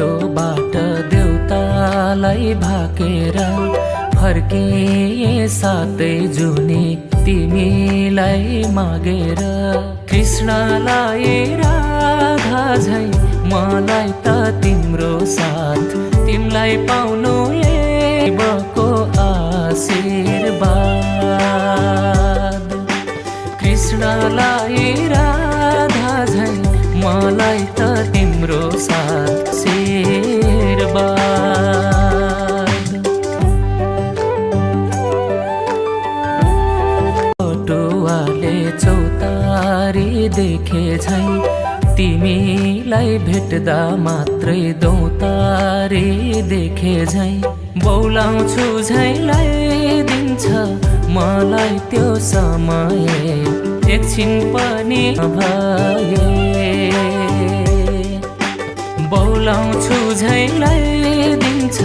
बाटोबाट देउतालाई भाकेर फर्किए सातै जुनी तिमीलाई मागेर। कृष्णलाई राधा झै मलाई त तिम्रो साथ, तिमीलाई पाउनु बको आशीर्वाद। कृष्णलाई राधा झै मलाई त तिम्रो साथ आशीर्वाद। बटुवाले चौतारी देखे झै तिमीलाई भेट्दा मात्रै दौतारी देखे झै। बोलाउँछु झैलाई दिन्छ मलाई त्यो समय, एकछिन पनि भए। बोलाउँछु झैलाई दिन्छ